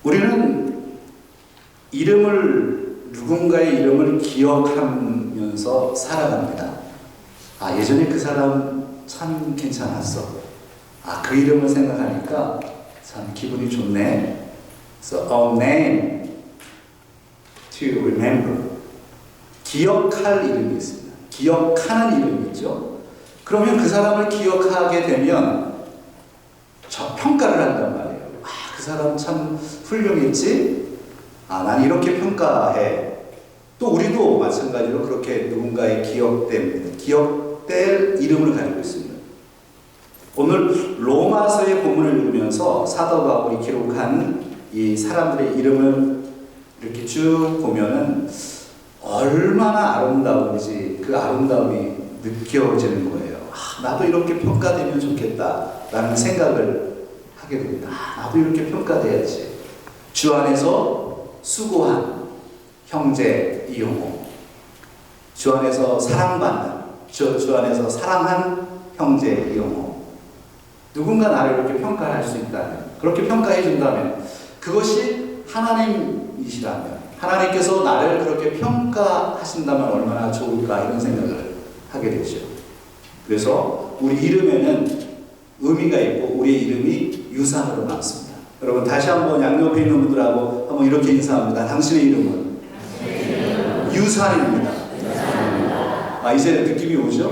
우리는 누군가의 이름을 기억하면서 살아갑니다. 아, 예전에 그 사람 참 괜찮았어. 아, 그 이름을 생각하니까 참 기분이 좋네. So, a name to remember. 기억할 이름이 있습니다. 기억하는 이름이 있죠. 그러면 그 사람을 기억하게 되면 평가를 한단 말이에요. 아, 그 사람 참 훌륭했지? 아, 난 이렇게 평가해. 또 우리도 마찬가지로 그렇게 누군가의 기억될 이름을 가지고 있습니다. 오늘 로마서의 본문을 읽으면서 사도 바울이 기록한 이 사람들의 이름을 이렇게 쭉 보면은 얼마나 아름다운지 그 아름다움이 느껴지는 거예요. 아, 나도 이렇게 평가되면 좋겠다라는 생각을 하게 됩니다. 아, 나도 이렇게 평가돼야지. 주 안에서 수고한 형제 이용호, 주 안에서 사랑받는, 주 안에서 사랑한 형제 이용호. 누군가 나를 이렇게 평가할 수 있다면, 그렇게 평가해 준다면, 그것이 하나님이시라면, 하나님께서 나를 그렇게 평가하신다면 얼마나 좋을까, 이런 생각을 하게 되죠. 그래서 우리 이름에는 의미가 있고 우리의 이름이 유산으로 남습니다. 여러분, 다시 한번 양옆에 있는 분들하고 한번 이렇게 인사합니다. 당신의 이름은 유산입니다. 아, 이제 느낌이 오죠?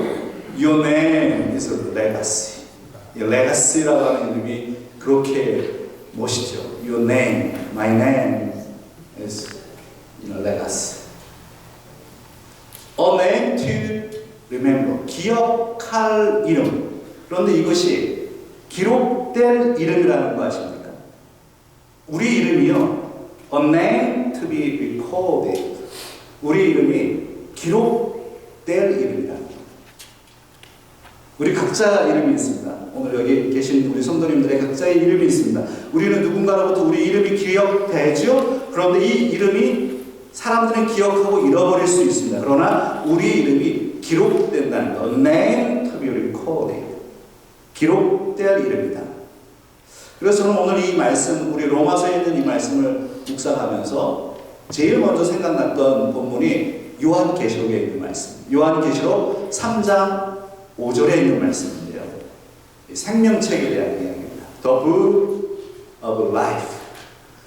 Your name is a legacy. 레가시라고 하는 이름이 그렇게 멋있죠. Your name, my name is legacy. A name to remember. 기억할 이름. 그런데 이것이 기록된 이름이라는 거 아십니까? 우리 이름이요. A name to be recorded. 우리 이름이 기록될 이름이다. 우리 각자 이름이 있습니다. 오늘 여기 계신 우리 성도님들의 각자의 이름이 있습니다. 우리는 누군가로부터 우리 이름이 기억되죠? 그런데 이 이름이 사람들은 기억하고 잃어버릴 수 있습니다. 그러나 우리 이름이 기록된다는 것. Name to be recorded. 기록될 이름이다. 그래서 저는 오늘 이 말씀, 우리 로마서에 있는 이 말씀을 묵상하면서 제일 먼저 생각났던 본문이 요한계시록에 있는 말씀. 요한계시록 3장 5절에 있는 말씀인데요. 생명책에 대한 이야기입니다. The Book of Life.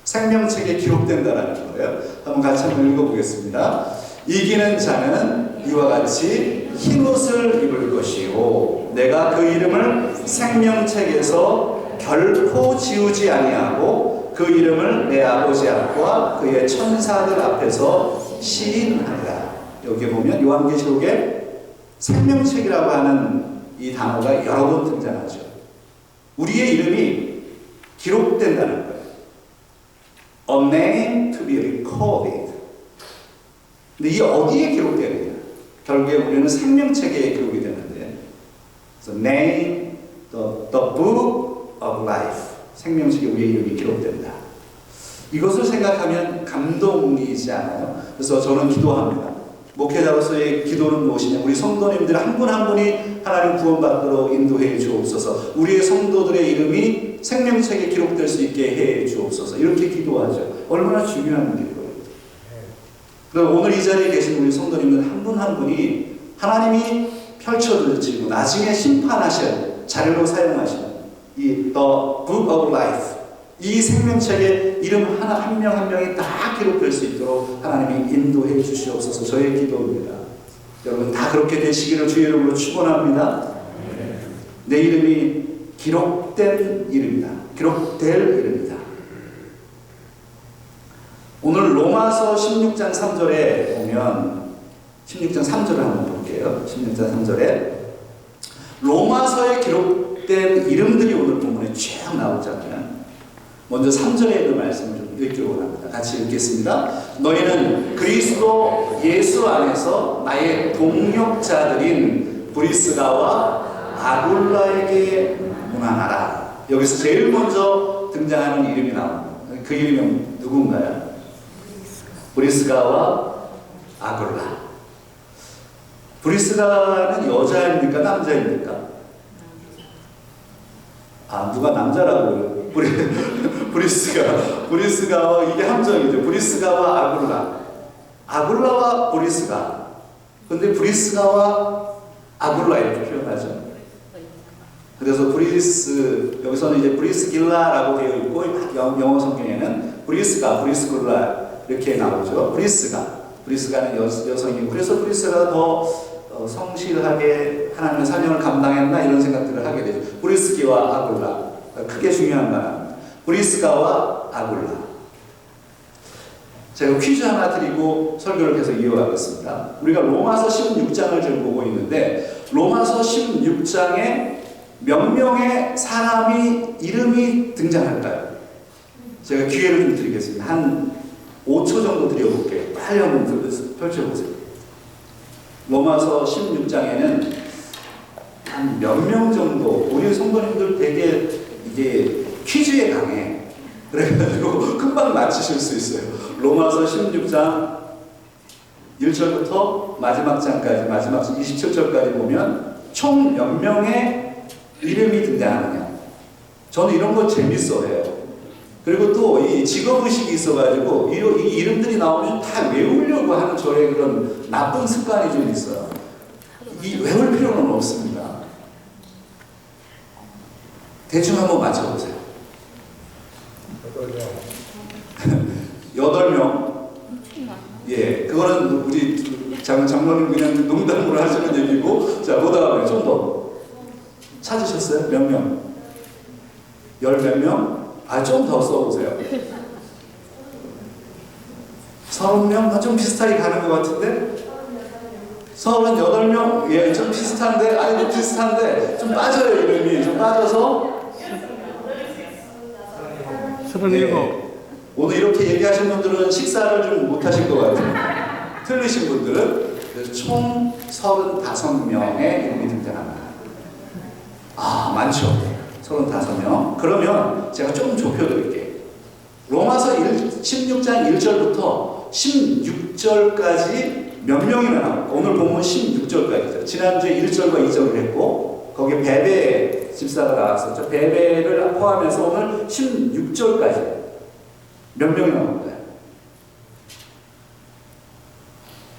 생명책에 기록된다라는 거예요. 한번 같이 한번 읽어보겠습니다. 이기는 자는 이와 같이 흰옷을 입을 것이요 내가 그 이름을 생명책에서 결코 지우지 아니하고 그 이름을 내 아버지 앞과 그의 천사들 앞에서 시인하리라. 여기 보면 요한계시록에 생명책이라고 하는 이 단어가 여러 번 등장하죠. 우리의 이름이 기록된다는 거예요. A name to be recorded. 근데 이게 어디에 기록되느냐? 결국에 우리는 생명책에 기록이 되는데, so name, the book of life. 생명책에 우리의 이름이 기록된다. 이것을 생각하면 감동이지 않아요? 그래서 저는 기도합니다. 목회자로서의 기도는 무엇이냐? 우리 성도님들 한 분 한 분이 하나님 구원받도록 인도해 주옵소서. 우리의 성도들의 이름이 생명책에 기록될 수 있게 해 주옵소서. 이렇게 기도하죠. 얼마나 중요한 일이에요. 그리고 오늘 이 자리에 계신 우리 성도님들 한 분 한 분이 하나님이 펼쳐주시고 나중에 심판하실 자료로 사용하시는 이 The Book of Life, 이 생명책에 이름 하나 한 명 한 명이 다 기록될 수 있도록 하나님이 인도해 주시옵소서. 저의 기도입니다. 여러분 다 그렇게 되시기를 주의 이름으로 축원합니다. 내 이름이 기록된 이름이다. 기록될 이름이다. 오늘 로마서 16장 3절에 보면 16장 3절을 한번 볼게요. 16장 3절에 로마서에 기록된 이름들이 오늘 본문에 쫙 나오잖아요. 먼저 3절에 있는 말씀을 좀 읽기를 원합니다. 같이 읽겠습니다. 너희는 그리스도 예수 안에서 나의 동역자들인 브리스가와 아굴라에게 문안하라. 여기서 제일 먼저 등장하는 이름이 나옵니다. 그 이름은 누군가요? 브리스가와 아굴라. 브리스가는 여자입니까? 남자입니까? 누가 남자라고 브리스가 이게 함정이죠. 브리스가와 아굴라와 보리스가. 근데 브리스가와 아굴라 이렇게 표현하죠. 그래서 여기서는 이제 브리스길라라고 되어 있고, 영어 성경에는 브리스굴라 이렇게 나오죠. 브리스가는 여성이고, 그래서 브리스가 더 성실하게 하나님의 사명을 감당했나 이런 생각들을 하게 되죠. 브리스기와 아굴라, 크게 중요한 말입니다. 브리스가와 아굴라. 제가 퀴즈 하나 드리고 설교를 계속 이어가겠습니다. 우리가 로마서 16장을 지금 보고 있는데, 로마서 16장에 몇 명의 사람이 이름이 등장할까요? 제가 기회를 좀 드리겠습니다. 한 5초 정도 드려볼게요. 빨리 한번 펼쳐보세요. 로마서 16장에는 한 몇 명 정도, 우리 성도님들 되게 이게 퀴즈에 강해. 그래가지고 금방 맞히실 수 있어요. 로마서 16장 1절부터 마지막 장까지, 마지막 27절까지 보면 총 몇 명의 이름이 등장하느냐. 저는 이런 거 재밌어해요. 그리고 또 이 직업의식이 있어가지고 이 이름들이 나오면 다 외우려고 하는 저의 그런 나쁜 습관이 좀 있어요. 외울 필요는 없습니다. 대충 한번 맞춰보세요. 8명. 예, 그거는 우리 장로님 그냥 농담으로 하시는 얘기고, 자, 보다가 좀 더. 찾으셨어요? 몇 명? 10몇 명? 좀 더 써보세요. 30명? 좀 비슷하게 가는 것 같은데? 38명? 예, 좀 비슷한데? 좀 비슷한데? 좀 빠져요, 이름이. 좀 빠져서? 37. 예, 오늘 이렇게 얘기하신 분들은 식사를 좀 못하실 것 같아요. 틀리신 분들은 총 35명의 이름이 등장합니다. 많죠. 35명. 그러면 제가 좀 좁혀드릴게요. 로마서 16장 1절부터 16절까지 몇 명이나 나옵니다. 오늘 본문 16절까지죠. 지난주에 1절과 2절을 했고, 거기에 베베 집사가 나왔었죠. 베베를 포함해서 오늘 16절까지 몇 명이 나올까요?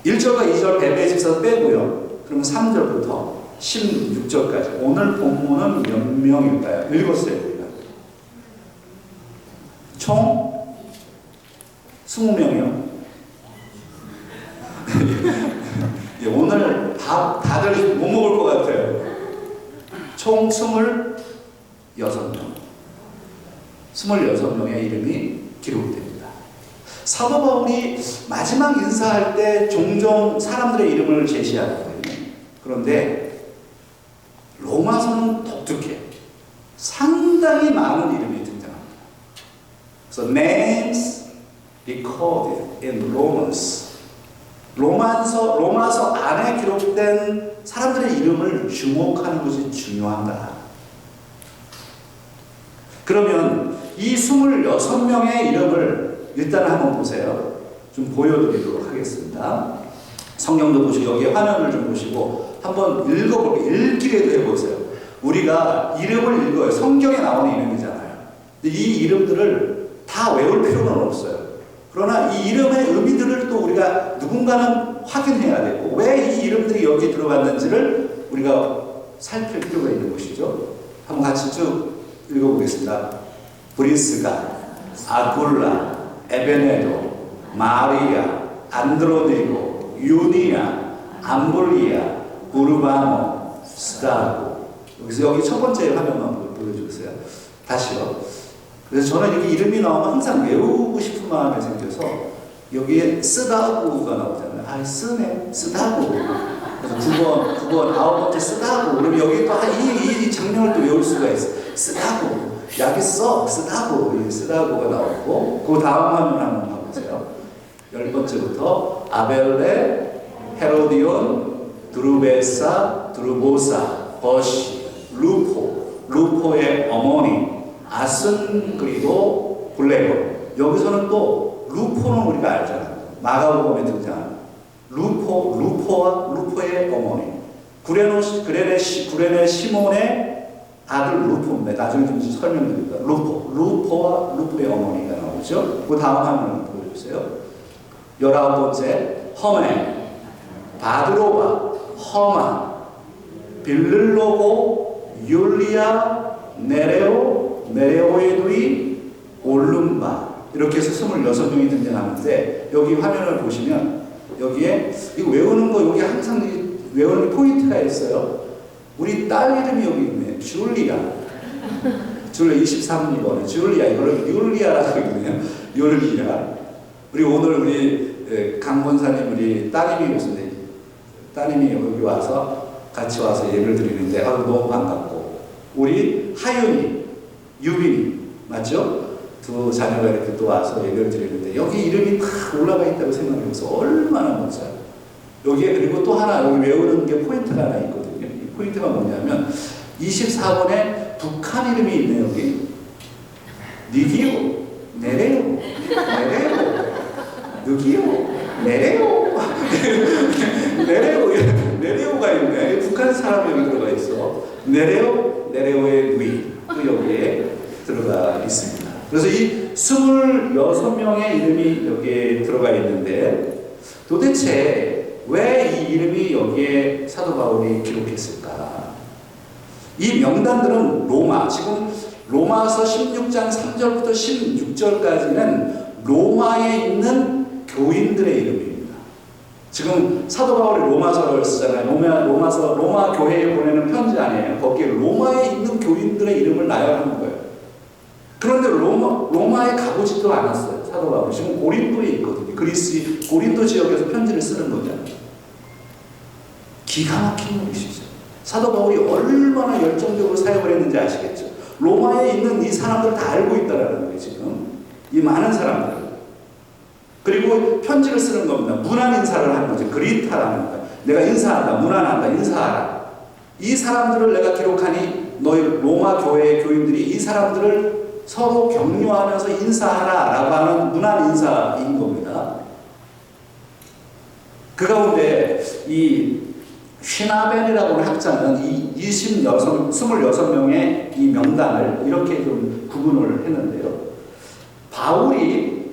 1절과 2절 베베 집사 빼고요. 그러면 3절부터 16절까지 오늘 본문은 몇 명일까요? 읽었어요, 우리가. 총 20명이요. 예, 오늘 다들 못 먹을 것 같아요. 총 26명. 26명의 이름이 기록됩니다. 사도 바울이 마지막 인사할 때 종종 사람들의 이름을 제시하거든요. 그런데 로마서는 독특해요. 상당히 많은 이름이 등장합니다. 그래서 names recorded in Romans. 로마서 안에 기록된 사람들의 이름을 주목하는 것이 중요하다. 그러면 이 26명의 이름을 일단 한번 보세요. 좀 보여드리도록 하겠습니다. 성경도 보시고 여기에 화면을 좀 보시고 한번 읽어볼게요. 읽기라도 해보세요. 우리가 이름을 읽어요. 성경에 나오는 이름이잖아요. 근데 이 이름들을 다 외울 필요는 없어요. 그러나 이 이름의 의미들을 또 우리가 누군가는 확인해야 되고, 왜 이 이름들이 여기 들어갔는지를 우리가 살필 필요가 있는 것이죠. 한번 같이 쭉 읽어보겠습니다. 브리스가, 아굴라, 에베네도, 마리아, 안드로니고, 유니아, 암볼리아, 우르바노, 스다고. 여기 첫 번째 화면만 보여주세요. 다시요. 그래서 저는 이렇게 이름이 나오면 항상 외우고 싶은 마음이 생겨서 여기에 쓰다고가 나오잖아요. 쓰네, 쓰다고. 그래서 9번, 9번째 쓰다고. 그러면 여기 또 이 장면을 또 외울 수가 있어요. 쓰다고. 약이 쓰다고. 쓰다고가 나오고, 그 다음 화면 한번 봐보세요. 10번째부터 아벨레, 헤로디온, 드루베사, 드루보사, 버시, 루포의 어머니, 아슨, 그리고 블레고. 여기서는 또 루포는 우리가 알잖아요. 마가복음에 등장하는 루포의 어머니, 구레네 시몬의 아들 루포입니다. 나중에 좀 설명드립니다. 루포와 루포의 어머니가 나오죠. 그 다음 화면을 보여주세요. 19번째, 허메, 바드로바, 허마, 빌를로고, 율리아, 네레오의 누이, 올룸바. 이렇게 해서 26명이 등장하는데, 여기 화면을 보시면 여기에 이거 외우는 거, 여기 항상 외우는 게 포인트가 있어요. 우리 딸 이름이 여기 있네. 줄리아 23번에 줄리아, 이거를 율리아라고 있네요. 율리아. 우리 오늘 우리 강권사님 우리 따님이 오신데, 따님이 여기 와서 같이 와서 예배를 드리는데 너무 반갑고, 우리 하윤이, 유빈이 맞죠? 두 자녀가 이렇게 또 와서 예배를 드리는데 여기 이름이 다 올라가 있다고 생각해서 얼마나 멋져요. 여기에 그리고 또 하나 여기 외우는 게 포인트가 하나 있거든요. 이 포인트가 뭐냐면 24번에 북한 이름이 있네요. 여기 니기오, 네레오, 느기오, 네레오, 네레오가 있네. 북한 사람이 여기 들어가 있어. 네레오의 누이 또 여기에 들어가 있습니다. 그래서 이 26명의 이름이 여기에 들어가 있는데, 도대체 왜 이 이름이 여기에 사도 바울이 기록했을까? 이 명단들은 지금 로마서 16장 3절부터 16절까지는 로마에 있는 교인들의 이름입니다. 지금 사도 바울이 로마서를 쓰잖아요. 로마 교회에 보내는 편지 아니에요. 거기에 로마에 있는 교인들의 이름을 나열하는 거예요. 그런데 로마에 가보지도 않았어요. 사도 바울이 지금 고린도에 있거든요. 고린도 지역에서 편지를 쓰는 거잖아요. 기가 막힌 분이시죠. 사도 바울이 얼마나 열정적으로 사역을 했는지 아시겠죠? 로마에 있는 이 사람들을 다 알고 있다라는 거예요. 지금 이 많은 사람들. 그리고 편지를 쓰는 겁니다. 문안 인사를 하는 거죠. 그리타라는 거예요. 내가 인사한다, 문안한다, 인사하라. 이 사람들을 내가 기록하니 너희 로마 교회의 교인들이 이 사람들을 서로 격려하면서 인사하라 라고 하는 문안 인사인 겁니다. 그 가운데 이 휘나벤이라고 하는 학자는 이 26명의 이 명단을 이렇게 좀 구분을 했는데요. 바울이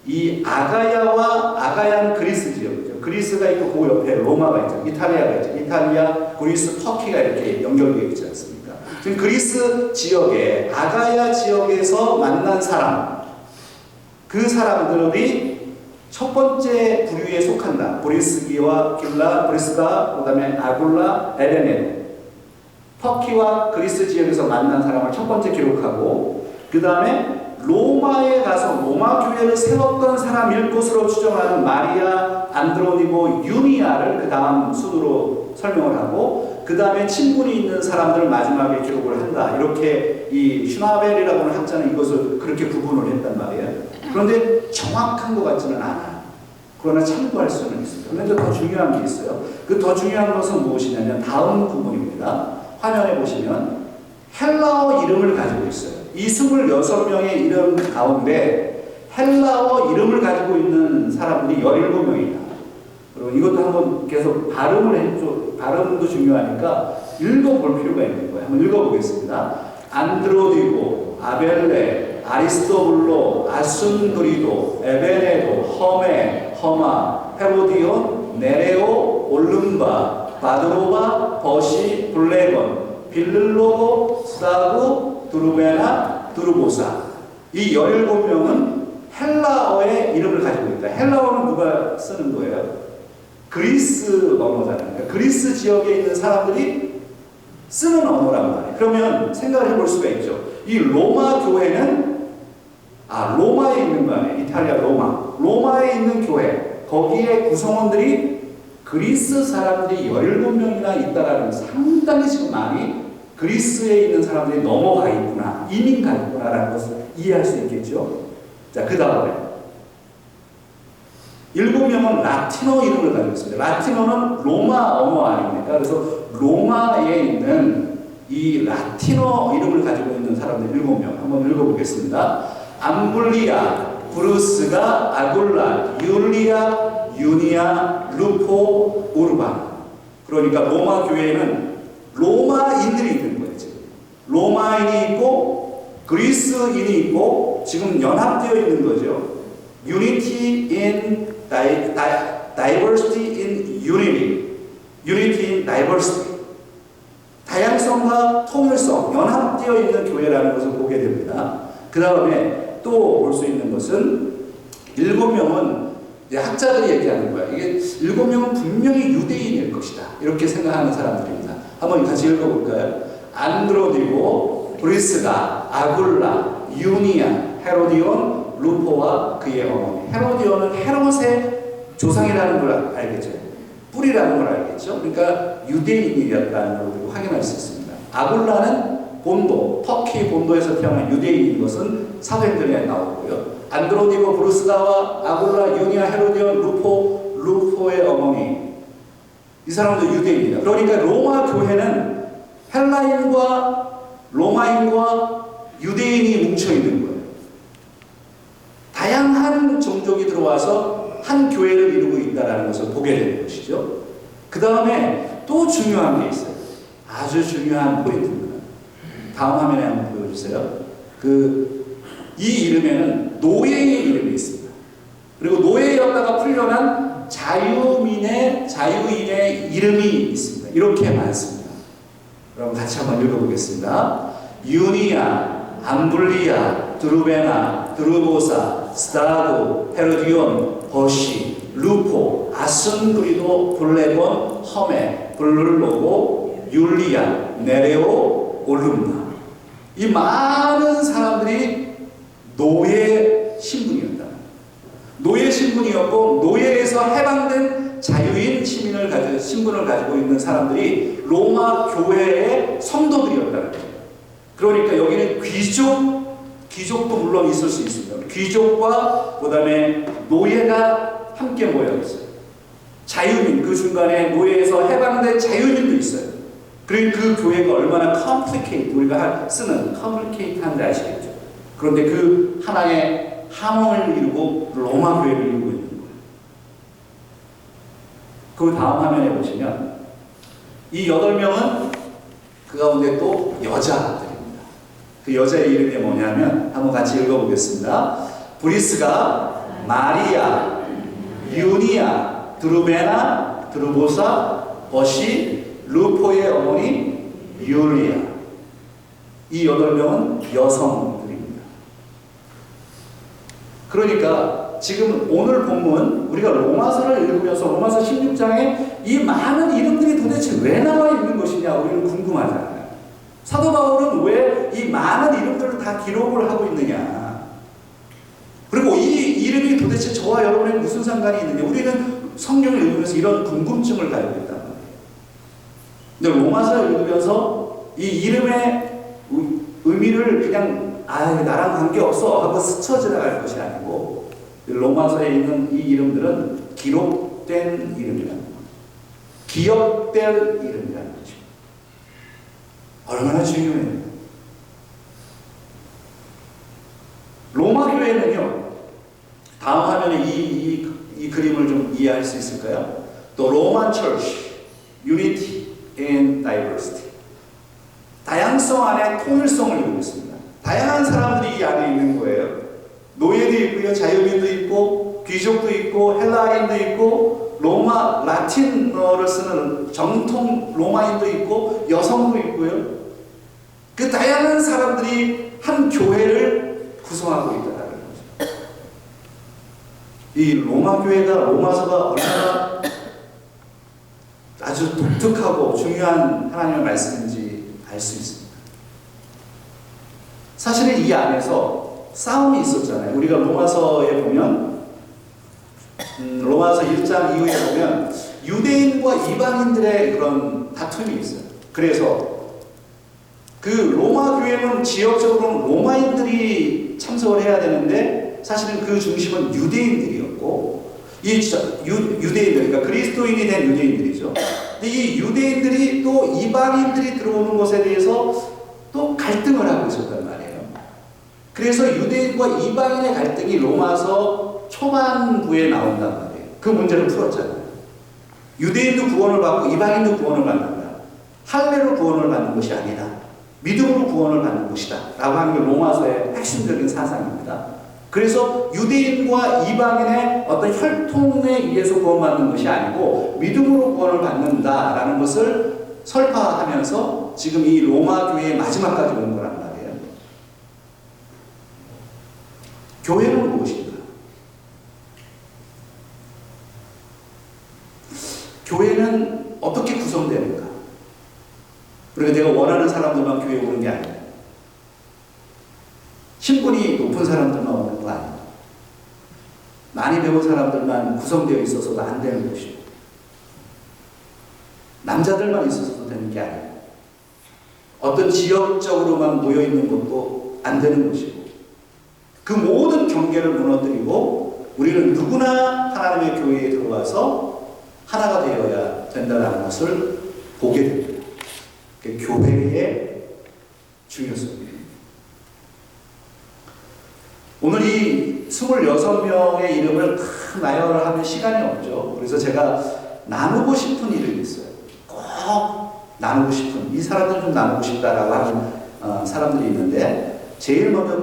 이 아가야는 그리스 지역이죠. 그리스가 있고 그 옆에 로마가 있죠. 이탈리아가 있죠. 이탈리아, 그리스, 터키가 이렇게 연결되어 있지 않습니까? 지금 그리스 지역에 아가야 지역에서 만난 사람, 그 사람들이 첫 번째 부류에 속한다. 브리스가, 그 다음에 아굴라, 에레네. 터키와 그리스 지역에서 만난 사람을 첫 번째 기록하고, 그 다음에 로마에 가서 로마 교회를 세웠던 사람일 것으로 추정하는 마리아, 안드로니고, 유니아를 그 다음 순으로 설명을 하고, 그 다음에 친분이 있는 사람들을 마지막에 기록을 한다. 이렇게 이 슈나벨이라고 하는 학자는 이것을 그렇게 구분을 했단 말이에요. 그런데 정확한 것 같지는 않아요. 그러나 참고할 수는 있습니다. 그런데 더 중요한 게 있어요. 그 더 중요한 것은 무엇이냐면 다음 부분입니다. 화면에 보시면 헬라어 이름을 가지고 있어요. 이 26명의 이름 가운데 헬라어 이름을 가지고 있는 사람들이 17명이다. 그리고 이것도 한번 계속 발음도 중요하니까 읽어볼 필요가 있는 거예요. 한번 읽어보겠습니다. 안드로디고, 아벨레, 아리스토블로, 아순그리도, 에베네도, 허메, 허마, 헤로디온, 네레오, 올름바, 바드로바, 버시, 블레건, 빌를로고, 스다구, 두루베나, 두루보사. 이 17명은 헬라어의 이름을 가지고 있다. 헬라어는 누가 쓰는 거예요? 그리스 언어잖아요. 그리스 지역에 있는 사람들이 쓰는 언어란 말이에요. 그러면 생각을 해볼 수가 있죠. 이 로마 교회는 로마에 있는 거 아니에요. 이탈리아 로마에 있는 교회, 거기에 구성원들이 그리스 사람들이 17명이나 있다라는, 상당히 지금 많이 그리스에 있는 사람들이 넘어가 있구나, 이민 가 있구나라는 것을 이해할 수 있겠죠. 자, 그 다음에 7명은 라틴어 이름을 가지고 있습니다. 라틴어는 로마 언어 아닙니까? 그래서 로마에 있는 이 라틴어 이름을 가지고 있는 사람들 7명 한번 읽어보겠습니다. 암블리아, 브루스가, 아굴라, 율리아, 유니아, 루포, 우르반. 그러니까 로마 교회에는 로마인들이 있는 거예요. 지금. 로마인이 있고 그리스인이 있고 지금 연합되어 있는 거죠. Unity in diversity in unity. Unity in diversity. 다양성과 통일성, 연합되어 있는 교회라는 것을 보게 됩니다. 그 다음에 또 볼 수 있는 것은 7명은 학자들이 얘기하는 거야. 이게 7명은 분명히 유대인일 것이다. 이렇게 생각하는 사람들입니다. 한번 같이 읽어볼까요? 안드로디고, 브리스가, 아굴라, 유니아, 헤로디온, 루포와 그의 어머니. 헤로디온은 헤롯의 조상이라는 걸 알겠죠. 뿌리라는 걸 알겠죠. 그러니까 유대인이었다는 걸 확인할 수 있습니다. 아굴라는 본도, 터키 본도에서 태어난 유대인인 것은 사도행전에 나오고요. 안드로니고, 브루스가와 아굴라, 유니아, 헤로디온, 루포의 어머니. 이 사람도 유대인이다. 그러니까 로마 교회는 헬라인과 로마인과 유대인이 뭉쳐있는 거예요. 다양한 종족이 들어와서 한 교회를 이루고 있다는 것을 보게 되는 것이죠. 그 다음에 또 중요한 게 있어요. 아주 중요한 포인트입니다. 다음 화면에 한번 보여주세요. 이 이름에는 노예의 이름이 있습니다. 그리고 노예였다가 풀려난 자유인의 이름이 있습니다. 이렇게 많습니다. 그럼 같이 한번 읽어보겠습니다. 유니아, 암블리아, 드루베나, 드루보사, 스타고, 헤로디온, 버시, 루포, 아순그리도, 블레본, 험에, 블룰로고, 율리아, 네레오, 올룸나. 이 많은 사람들이 노예 신분이었다. 노예 신분이었고 노예에서 해방된 자유인 신분을 가지고 있는 사람들이 로마 교회의 성도들이었다는 거예요. 그러니까 여기는 귀족도 물론 있을 수 있습니다. 귀족과 그 다음에 노예가 함께 모여 있어요. 자유인, 그 중간에 노예에서 해방된 자유인도 있어요. 그리고 그 교회가 얼마나 우리가 쓰는 complicate한지 아시겠죠? 그런데 그 하나의 함을 이루고 로마 교회를 이루고 있는 거예요. 그 다음 화면에 보시면 이 8명은 그 가운데 또 여자들입니다. 그 여자의 이름이 뭐냐면 한번 같이 읽어보겠습니다. 브리스가, 마리아, 유니아, 드루베나, 드루보사, 버시, 루포의 어머니 율리아. 이 8명은 여성들입니다. 그러니까 지금 오늘 본문 우리가 로마서를 읽으면서 로마서 16장에 이 많은 이름들이 도대체 왜 나와 있는 것이냐 우리는 궁금하잖아요. 사도 바울은 왜 이 많은 이름들을 다 기록을 하고 있느냐. 그리고 이 이름이 도대체 저와 여러분에게 무슨 상관이 있느냐. 우리는 성경을 읽으면서 이런 궁금증을 가지고 있단 말이에요. 근데 로마서를 읽으면서 이 이름의 의미를 그냥 나랑 관계없어 하고 스쳐 지나갈 것이 아니고 로마서에 있는 이 이름들은 기록된 이름이라는 거예요. 기억될 이름이라는 거죠. 얼마나 중요해요. 로마 교회는요. 다음 화면에 이 그림을 좀 이해할 수 있을까요? The Roman Church, Unity in Diversity. 다양성 안에 통일성을 이루고 있습니다. 다양한 사람들이 이 안에 있는 거예요. 노예도 있고요, 자유인도 있고, 귀족도 있고, 헬라인도 있고, 라틴어를 쓰는 정통 로마인도 있고, 여성도 있고요. 그 다양한 사람들이 한 교회를 구성하고 있다는 거죠. 이 로마 교회가 로마서가 얼마나 아주 독특하고 중요한 하나님의 말씀인지 알 수 있습니다. 사실은 이 안에서 싸움이 있었잖아요. 우리가 로마서에 보면 로마서 1장 이후에 보면 유대인과 이방인들의 그런 다툼이 있어요. 그래서 그 로마 교회는 지역적으로 로마인들이 참석을 해야 되는데 사실은 그 중심은 유대인들이었고 이 유대인들, 그러니까 그리스도인이 된 유대인들이죠. 근데 이 유대인들이 또 이방인들이 들어오는 것에 대해서 또 갈등을 하고 있었단 말이에요. 그래서 유대인과 이방인의 갈등이 로마서 초반부에 나온단 말이에요. 그 문제를 풀었잖아요. 유대인도 구원을 받고 이방인도 구원을 받는다. 할례로 구원을 받는 것이 아니다. 믿음으로 구원을 받는 것이다 라고 하는 게 로마서의 핵심적인 사상입니다. 그래서 유대인과 이방인의 어떤 혈통에 의해서 구원받는 것이 아니고 믿음으로 구원을 받는다라는 것을 설파하면서 지금 이 로마 교회의 마지막까지 온 거란 말이에요. 교회는 무엇인가? 교회는 어떻게 구성되는가? 그러니까 내가 원하는 사람들만 교회에 오는 게 아니에요. 신분이 높은 사람들만 오는 거 아니에요. 많이 배운 사람들만 구성되어 있어서도 안 되는 것이고, 남자들만 있어서도 되는 게 아니에요. 어떤 지역적으로만 모여있는 것도 안 되는 것이고, 그 모든 경계를 무너뜨리고 우리는 누구나 하나님의 교회에 들어와서 하나가 되어야 된다는 것을 보게 됩니다. 교회의 중요성입니다. 오늘 이 26명의 이름을 다 나열하면 시간이 없죠. 그래서 제가 나누고 싶은 이름이 있어요. 꼭 나누고 싶은, 이 사람들 좀 나누고 싶다라고 하는 사람들이 있는데, 제일 먼저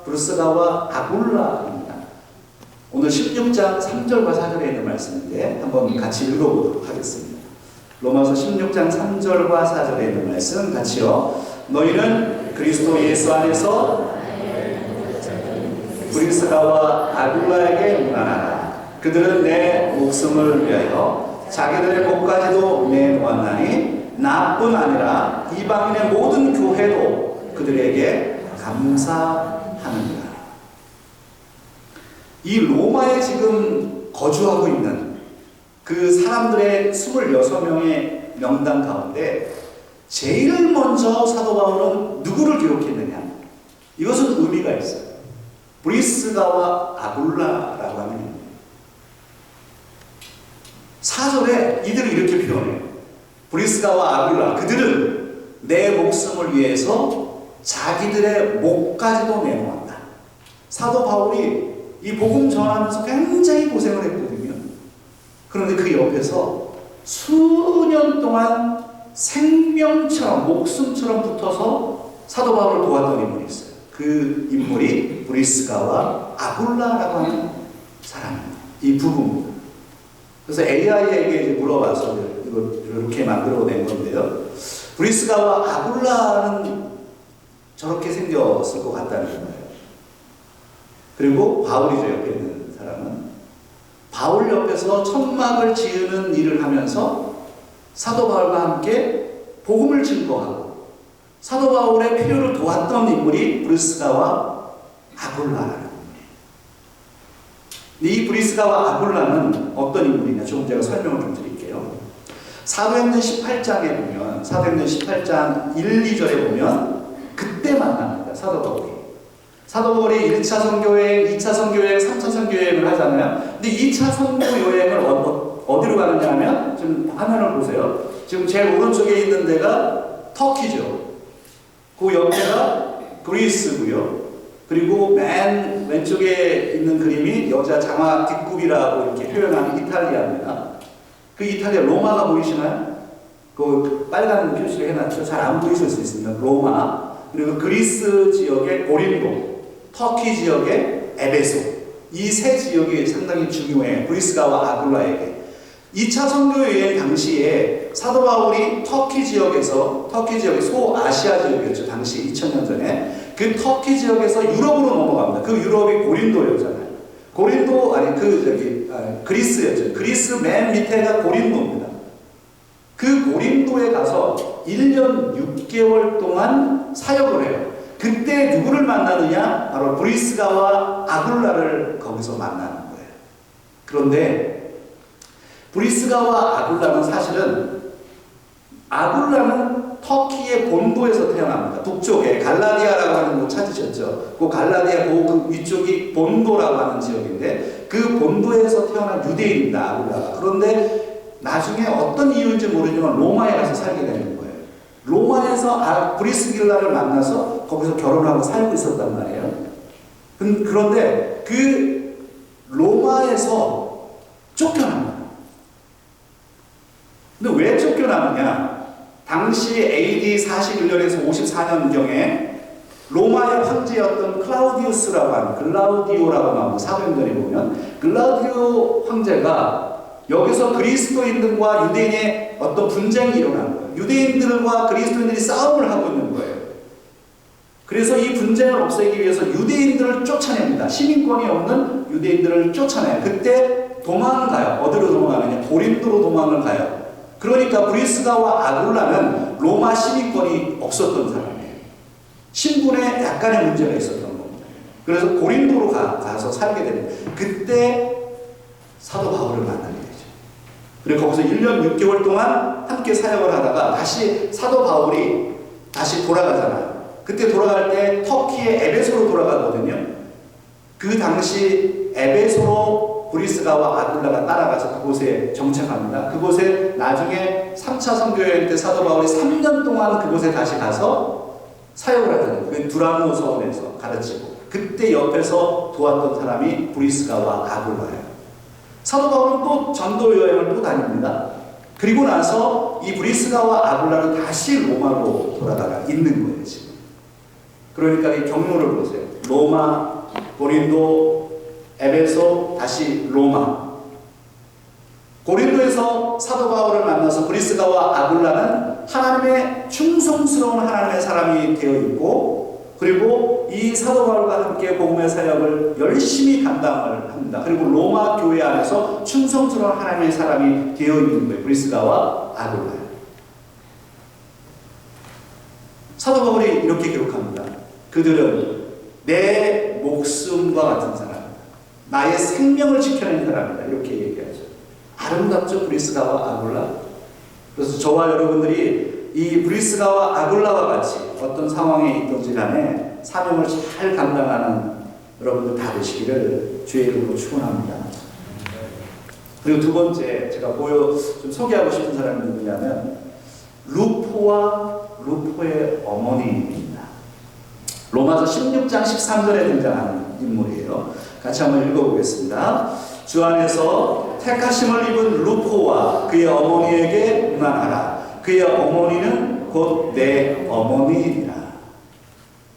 브루스가와 아굴라입니다. 오늘 16장 3절과 4절에 있는 말씀인데 한번 같이 읽어보도록 하겠습니다. 로마서 16장 3절과 4절에 있는 말씀 같이요. 너희는 그리스도 예수 안에서 브리스가와 아굴라에게 문안하라. 그들은 내 목숨을 위하여 자기들의 목까지도 내놓았나니 나뿐 아니라 이방인의 모든 교회도 그들에게 감사하느니라. 이 로마에 지금 거주하고 있는 그 사람들의 26명의 명단 가운데 제일 먼저 사도 바울은 누구를 기록했느냐? 이것은 의미가 있어요. 브리스가와 아굴라라고 하는 겁니다. 4절에 이들을 이렇게 표현해요. 브리스가와 아굴라, 그들은 내 목숨을 위해서 자기들의 목까지도 내놓았다. 사도 바울이 이 복음 전하면서 굉장히 고생을 했거든요. 그런데 그 옆에서 수년 동안 생명처럼, 목숨처럼 붙어서 사도 바울을 도왔던 인물이 있어요. 그 인물이 브리스가와 아굴라라고 하는 사람입니다. 이 부부입니다. 그래서 AI에게 물어봐서 이렇게 만들어낸 건데요. 브리스가와 아굴라는 저렇게 생겼을 것 같다는 거예요. 그리고 바울이죠, 옆에 있는 사람은. 바울 옆에서 천막을 지으는 일을 하면서 사도 바울과 함께 복음을 증거하고 사도 바울의 필요를 도왔던 인물이 브리스가와 아굴라라는 인물이에요. 이 브리스가와 아굴라는 어떤 인물이냐 조금 제가 설명을 좀 드릴게요. 사도행전 18장에 보면, 사도행전 18장 1, 2절에 보면 그때 만납니다. 사도 바울이 1차 선교여행, 2차 선교여행, 3차 선교여행을 하잖아요. 근데 2차 선교여행을 어디로 가느냐 하면, 지금 화면을 보세요. 지금 제일 오른쪽에 있는 데가 터키죠. 그 옆에가 그리스고요. 그리고 맨 왼쪽에 있는 그림이 여자 장화 뒷굽이라고 이렇게 표현하는 이탈리아입니다. 그 이탈리아 로마가 보이시나요? 그 빨간 표시를 해놨죠. 잘 안 보이실 수 있습니다. 로마. 그리고 그리스 지역의 고린도, 터키 지역의 에베소. 이 세 지역이 상당히 중요해요. 브리스가와 아굴라에게. 2차 선교여행 당시에 사도 바울이 터키 지역이 소아시아 지역이었죠. 당시 2000년 전에. 그 터키 지역에서 유럽으로 넘어갑니다. 그 유럽이 고린도였잖아요. 그리스였죠. 그리스 맨 밑에가 고린도입니다. 그 고린도에 가서 1년 6개월 동안 사역을 해요. 그때 누구를 만나느냐? 바로 브리스가와 아굴라를 거기서 만나는 거예요. 그런데 브리스가와 아굴라는 사실은, 아굴라는 터키의 본도에서 태어납니다. 북쪽에 갈라디아라고 하는 곳 찾으셨죠? 그 갈라디아 그 위쪽이 본도라고 하는 지역인데 그 본도에서 태어난 유대인입니다. 아굴라가. 그런데 나중에 어떤 이유인지 모르지만 로마에 가서 살게 되는 거예요. 로마에서 브리스길라를 만나서 거기서 결혼하고 살고 있었단 말이에요. 그런데 그 로마에서 쫓겨납니다. 근데 왜 쫓겨나느냐? 당시 AD 41년에서 54년경에 로마의 황제였던 클라우디우스라고 하는, 글라우디오라고 나오는 사도행전에 보면 글라우디오 황제가 여기서 그리스도인들과 유대인의 어떤 분쟁이 일어난 거예요. 유대인들과 그리스도인들이 싸움을 하고 있는 거예요. 그래서 이 분쟁을 없애기 위해서 유대인들을 쫓아냅니다. 시민권이 없는 유대인들을 쫓아내요. 그때 도망가요. 어디로 도망가느냐? 고린도로 도망을 가요. 그러니까 브리스가와 아굴라는 로마 시민권이 없었던 사람이에요. 신분에 약간의 문제가 있었던 겁니다. 그래서 고린도로 가서 살게 됩니다. 그때 사도 바울을 만나게 되죠. 그리고 거기서 1년 6개월 동안 함께 사역을 하다가 다시 사도 바울이 다시 돌아가잖아요. 그때 돌아갈 때 터키의 에베소로 돌아가거든요. 그 당시 에베소로 브리스가와 아굴라가 따라가서 그곳에 정착합니다. 그곳에 나중에 3차 선교여행 때 사도 바울이 3년 동안 그곳에 다시 가서 사역을 하잖아요. 그 두라노 서원에서 가르치고, 그때 옆에서 도왔던 사람이 브리스가와 아굴라예요. 사도 바울은 또 전도 여행을 또 다닙니다. 그리고 나서 이 브리스가와 아굴라는 다시 로마로 돌아다가 있는 거예요, 지금. 그러니까 이 경로를 보세요. 로마, 고린도, 에베소, 다시 로마. 고린도에서 사도 바울을 만나서 브리스가와 아굴라는 하나님의 충성스러운 하나님의 사람이 되어 있고, 그리고 이 사도 바울과 함께 복음의 사역을 열심히 감당을 합니다. 그리고 로마 교회 안에서 충성스러운 하나님의 사람이 되어 있는 거예요. 브리스가와 아굴라. 사도 바울이 이렇게 기록합니다. 그들은 내 목숨과 같은 사람이다. 나의 생명을 지켜낸 사람이다. 이렇게 얘기하죠. 아름답죠, 브리스가와 아굴라? 그래서 저와 여러분들이 이 브리스가와 아굴라와 같이 어떤 상황에 있든지 간에 사명을 잘 감당하는 여러분들 다 되시기를 주의 이름으로 축원합니다. 그리고 두 번째 제가 좀 소개하고 싶은 사람이 누구냐면 루포와 루포의 어머니입니다. 로마서 16장 13절에 등장하는 인물이에요. 같이 한번 읽어보겠습니다. 주 안에서 택하심을 입은 루포와 그의 어머니에게 문안하라. 그의 어머니는 곧 내 어머니이라.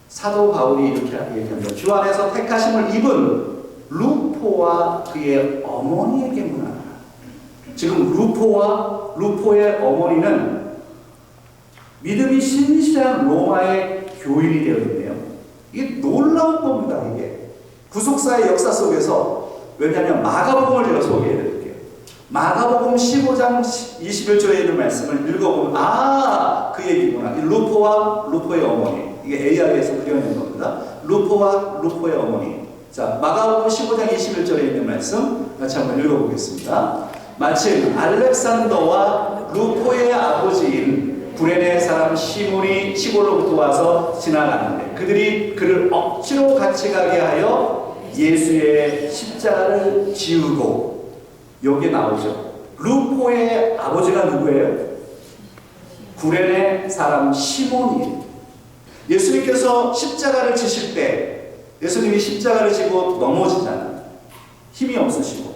사도 바울이 이렇게 얘기합니다. 주 안에서 택하심을 입은 루포와 그의 어머니에게 문안하라. 지금 루포와 루포의 어머니는 믿음이 신실한 로마의 교인이 되어 있네요. 이게 놀라운 겁니다. 이게 구속사의 역사 속에서, 왜냐하면 마가복음을 제가 소개해 드릴게요. 마가복음 15장 21절에 있는 말씀을 읽어보면 그 얘기구나. 이 루포와 루포의 어머니, 이게 AI에서 그려낸 겁니다. 루포와 루포의 어머니. 자, 마가복음 15장 21절에 있는 말씀 같이 한번 읽어보겠습니다. 마침 알렉산더와 루포의 아버지인 구레네 사람 시몬이 시골로부터 와서 지나가는데 그들이 그를 억지로 같이 가게 하여 예수의 십자가를 지우고, 여기 나오죠. 루포의 아버지가 누구예요? 구레네 사람 시몬이에요. 예수님께서 십자가를 지실 때 예수님이 십자가를 지고 넘어지잖아요. 힘이 없으시고.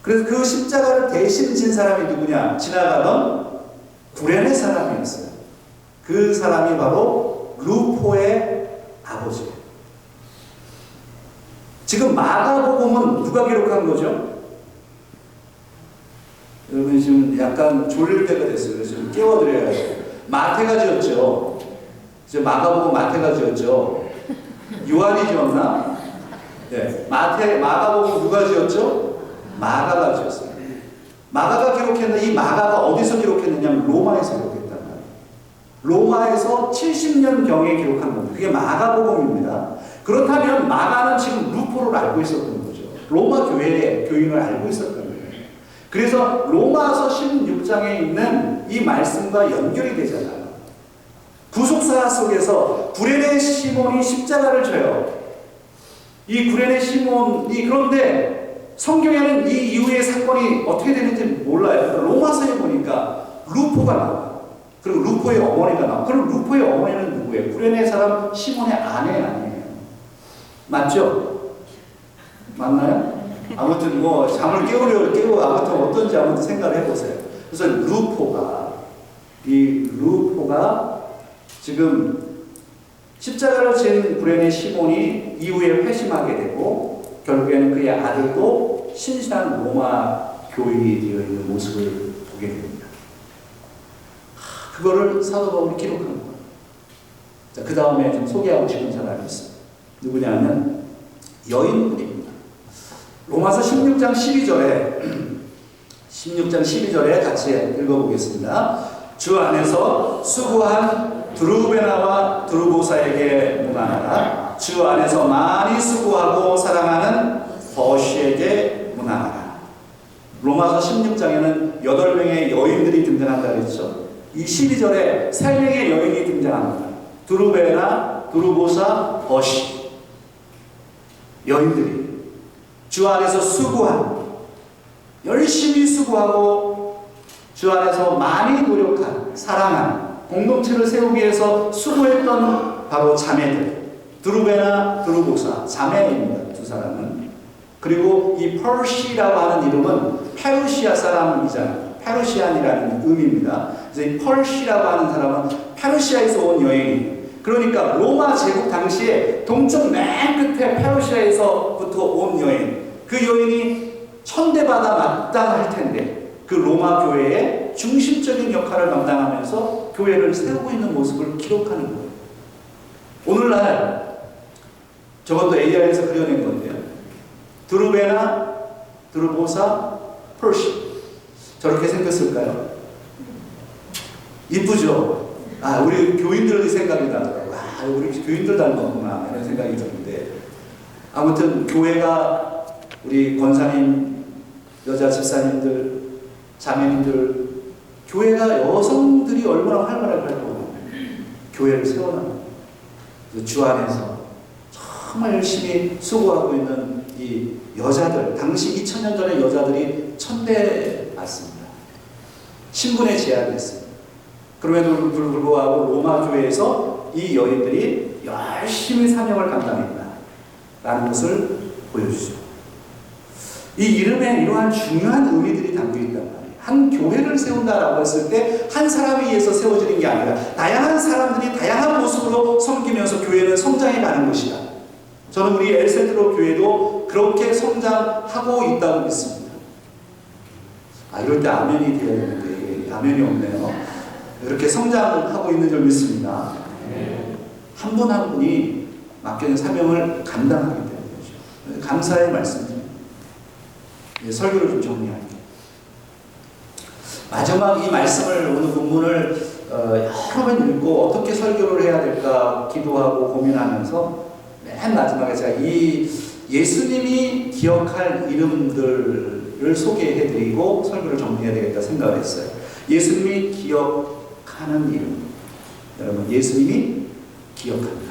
그래서 그 십자가를 대신 진 사람이 누구냐? 지나가던 구레네 사람이었어요. 그 사람이 바로 루포의 아버지예요. 지금 마가복음은 누가 기록한 거죠? 여러분 지금 약간 졸릴 때가 됐어요. 그래서 좀 깨워드려야 돼요. 마태가 지었죠. 이제 마가복음 마태가 지었죠. 요한이 지었나? 네. 마가복음 누가 지었죠? 마가가 지었어요. 마가가 기록했는데 이 마가가 어디서 기록했느냐면 로마에서 기록했단 말이에요. 로마에서 70년경에 기록한 겁니다. 그게 마가복음입니다. 그렇다면 마가는 지금 루포를 알고 있었던 거죠. 로마 교회의 교인을 알고 있었던 거예요. 그래서 로마서 16장에 있는 이 말씀과 연결이 되잖아요. 구속사 속에서 구레네 시몬이 십자가를 져요. 이 구레네 시몬이, 그런데 성경에는 이 이후의 사건이 어떻게 되는지 몰라요. 로마서에 보니까 루포가 나와요. 그리고 루포의 어머니가 나와요. 그럼 루포의 어머니는 누구예요? 구레네 사람 시몬의 아내 아니에요? 맞죠? 맞나요? 아무튼 잠을 깨우고 아무튼 어떤지 한번 생각을 해보세요. 그래서 루포가 이 루포가 지금 십자가를 진 불행의 시몬이 이후에 회심하게 되고 결국에는 그의 아들도 신실한 로마 교인이 되어 있는 모습을 보게 됩니다. 그거를 사도 바울이 기록한 거예요. 자, 그 다음에 좀 소개하고 싶은 사람이 있어요. 누구냐면 여인분입니다. 로마서 16장 12절에 같이 읽어보겠습니다. 주 안에서 수고한 드루베나와 드루보사에게 문안하라. 주 안에서 많이 수고하고 사랑하는 버시에게 문안하라. 로마서 16장에는 8명의 여인들이 등장한다 그랬죠. 이 12절에 3명의 여인이 등장합니다. 드루베나, 드루보사, 버시. 여인들이 주 안에서 수고한, 열심히 수고하고 주 안에서 많이 노력한, 사랑한, 공동체를 세우기 위해서 수고했던 바로 자매들. 드루베나, 드루보사, 자매입니다. 두 사람은. 그리고 이 펄시라고 하는 이름은 페르시아 사람이잖아요. 페르시안이라는 의미입니다. 그래서 이 펄시라고 하는 사람은 페르시아에서 온 여인이에요. 그러니까 로마 제국 당시에 동쪽 맨 끝에 페르시아에서부터 온 여인. 그 여인이 천대받아 마땅할 텐데 그 로마 교회의 중심적인 역할을 감당하면서 교회를 세우고 있는 모습을 기록하는 거예요. 오늘날 저것도 AI에서 그려낸 건데요. 드루베나, 드루보사, 펄시. 저렇게 생겼을까요? 이쁘죠? 아, 우리 교인들 생각이 나더라고요. 아, 우리 교인들 닮았구나. 이런 생각이 드는데. 아무튼, 교회가 우리 권사님, 여자 집사님들, 자매님들, 교회가 여성들이 얼마나 활발할까요? 교회를 세워나가는 주 안에서 정말 열심히 수고하고 있는 이 여자들, 당시 2000년 전의 여자들이 천대 맞습니다. 신분에 제한됐습니다. 그럼에도 불구하고 로마 교회에서 이 여인들이 열심히 사명을 감당했다라는 것을 보여주죠. 이 이름에 이러한 중요한 의미들이 담겨있단 말이에요. 한 교회를 세운다라고 했을 때 한 사람에 의해서 세워지는 게 아니라 다양한 사람들이 다양한 모습으로 섬기면서 교회는 성장해 가는 것이다. 저는 우리 엘센트로 교회도 그렇게 성장하고 있다고 믿습니다. 아, 이럴 때 아멘이 되어야 되는데 아멘이 없네요. 이렇게 성장하고 있는 줄 믿습니다. 한 분 한 분이 맡겨진 사명을 감당하기 때문이죠. 감사의 말씀드립니다. 설교를 좀 정리할게요. 마지막 이 말씀을 오늘 본문을 여러 번 읽고 어떻게 설교를 해야 될까 기도하고 고민하면서 맨 마지막에 제가 이 예수님이 기억할 이름들을 소개해드리고 설교를 정리해야 되겠다 생각을 했어요. 예수님이 기억하는 이름. 여러분, 예수님이 기억한다.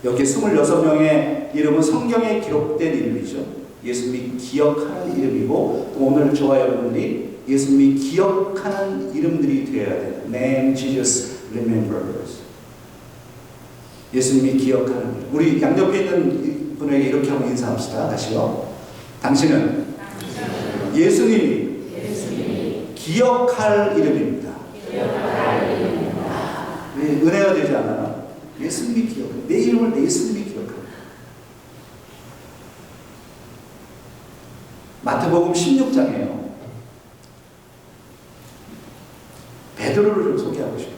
여기 26명의 이름은 성경에 기록된 이름이죠. 예수님이 기억하는 이름이고 또 오늘 저와 여러분들이 예수님이 기억하는 이름들이 되어야 돼요. Name Jesus remembers. 예수님이 기억하는 이름. 우리 양옆에 있는 분에게 이렇게 한번 인사합시다. 다시요. 당신은 예수님이 기억할 이름입니다. 왜 은혜가 되지 않아요? 예수님이 기억해요. 내 이름을 예수님이 기억해요. 마태복음 16장이에요. 베드로를 좀 소개하고 싶어요.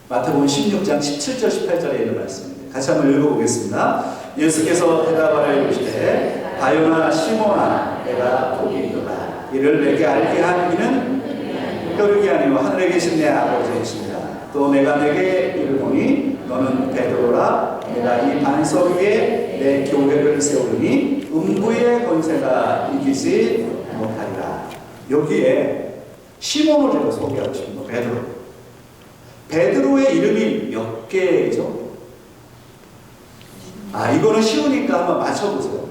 마태복음 16장 17절 18절에 있는 말씀입니다. 같이 한번 읽어보겠습니다. 예수께서 대답하여 이르시되 바요나 시몬아 내가 복이 있도다. 이를 내게 알게 한 이는 혈육이 아니요 하늘에 계신 내 아버지이십니다. 또 내가 내게 이르노니 너는 베드로라. 내가 이 반석 위에 내 교회를 세우니 음부의 권세가 이기지 못하리라. 여기에 시몬을 제가 소개하고 싶은 베드로. 베드로의 이름이 몇 개죠? 아, 이거는 쉬우니까 한번 맞춰보세요.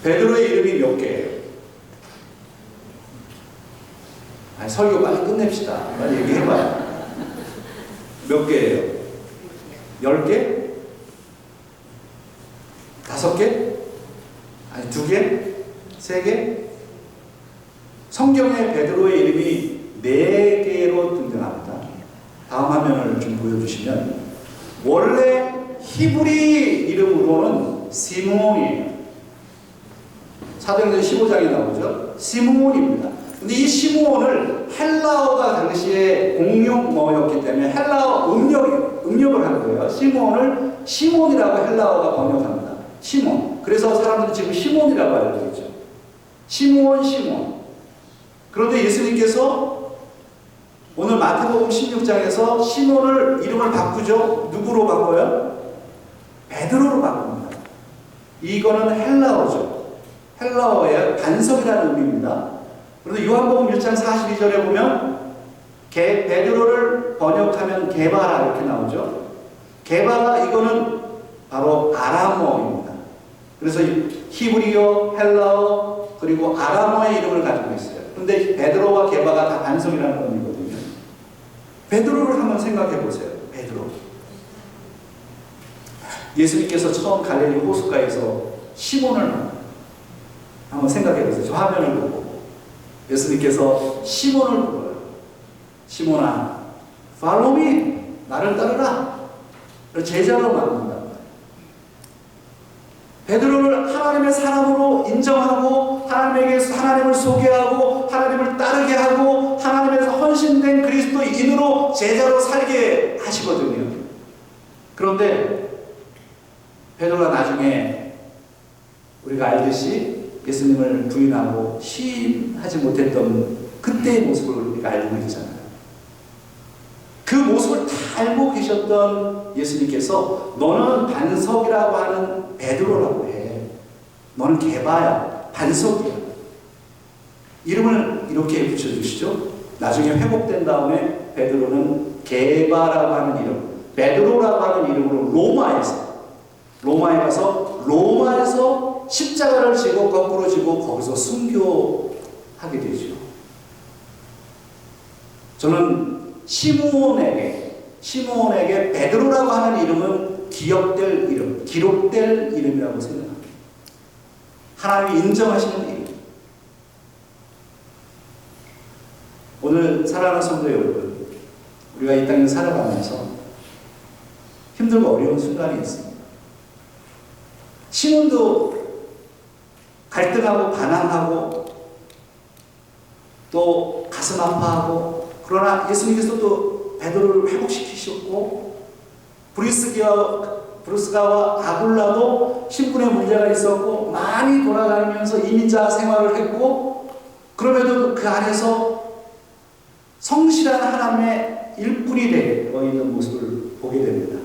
베드로의 이름이 몇 개예요? 아니, 설교 빨리 끝냅시다. 빨리 얘기해봐요. 몇 개예요? 10개? 5개? 아니, 2개? 3개? 성경에 베드로의 이름이 보여주시면 원래 히브리 이름으로는 시므온이에요. 사도행전 15장에 나오죠. 시므온입니다. 근데 이 시므온을 헬라어가 당시에 공용어였기 때문에 헬라어 음력을 한 거예요. 시므온을 시몬이라고 헬라어가 번역합니다. 시몬. 그래서 사람들은 지금 시몬이라고 알고 있죠. 시므온. 그런데 예수님께서 오늘 마태복음 16장에서 시몬을 이름을 바꾸죠. 누구로 바꿔요? 베드로로 바꿉니다. 이거는 헬라어죠. 헬라어의 반석이라는 의미입니다. 그런데 요한복음 1장 42절에 보면 베드로를 번역하면 게바라 이렇게 나오죠. 게바라 이거는 바로 아람어입니다. 그래서 히브리어, 헬라어 그리고 아람어의 이름을 가지고 있어요. 그런데 베드로와 게바가 다 반석이라는 의미거든요. 베드로를 한번 생각해 보세요. 베드로. 예수님께서 처음 갈릴리 호숫가에서 시몬을 한번 생각해 보세요. 저 화면을 보고 예수님께서 시몬을 불러요. 시몬아, follow me. 나를 따르라. 제자로 만든다. 베드로를 하나님의 사람으로 인정하고 하나님을 소개하고 하나님을 따르게 하고 하나님에서 헌신된 그리스도인으로 제자로 살게 하시거든요. 그런데 베드로가 나중에 우리가 알듯이 예수님을 부인하고 시인하지 못했던 그때의 모습을 우리가 알고 있잖아요. 그 모습을 다 알고 계셨던 예수님께서 너는 반석이라고 하는 베드로라고 해. 너는 게바야. 반석이야. 이름을 이렇게 붙여주시죠. 나중에 회복된 다음에 베드로는 게바라고 하는 이름, 베드로라고 하는 이름으로 로마에 가서 로마에서 십자가를 지고 거꾸로 지고 거기서 순교하게 되죠. 저는 시므온에게 베드로라고 하는 이름은 기억될 이름, 기록될 이름이라고 생각합니다. 하나님이 인정하시는 이름. 오늘 사랑하는 성도 여러분, 우리가 이 땅에 살아가면서 힘들고 어려운 순간이 있습니다. 시몬도 갈등하고 반항하고 또 가슴 아파하고, 그러나 예수님께서 또 베드로를 회복시키셨고, 브리스가와 아굴라도 신분의 문제가 있었고 많이 돌아다니면서 이민자 생활을 했고, 그럼에도 그 안에서 성실한 하나님의 일꾼이 되어 있는 모습을 보게 됩니다.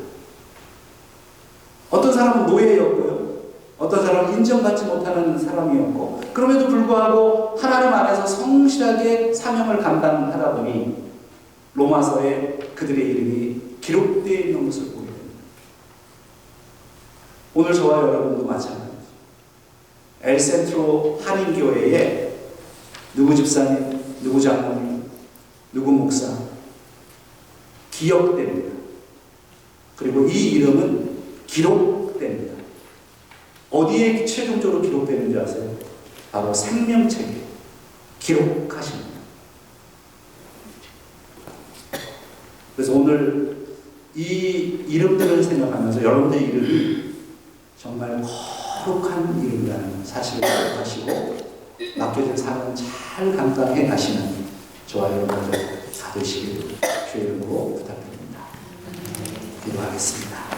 어떤 사람은 노예였고요, 어떤 사람은 인정받지 못하는 사람이었고, 그럼에도 불구하고 하나님 안에서 성실하게 사명을 감당하다 보니 로마서에 그들의 이름이 기록되어 있는 모습을 보게 됩니다. 오늘 저와 여러분도 마찬가지죠. 엘센트로 한인교회에 누구 집사님, 누구 장로님, 누구 목사 기억됩니다. 그리고 이 이름은 기록됩니다. 어디에 최종적으로 기록되는지 아세요? 바로 생명책에 기록하십니다. 그래서 오늘 이 이름들을 생각하면서 여러분의 이름이 정말 거룩한 이름이라는 사실을 기억하시고 맡겨진 사람은 잘 감당해 가시는 저와 여러분들 다 되시기를 주의 이름으로 부탁드립니다. 기도하겠습니다.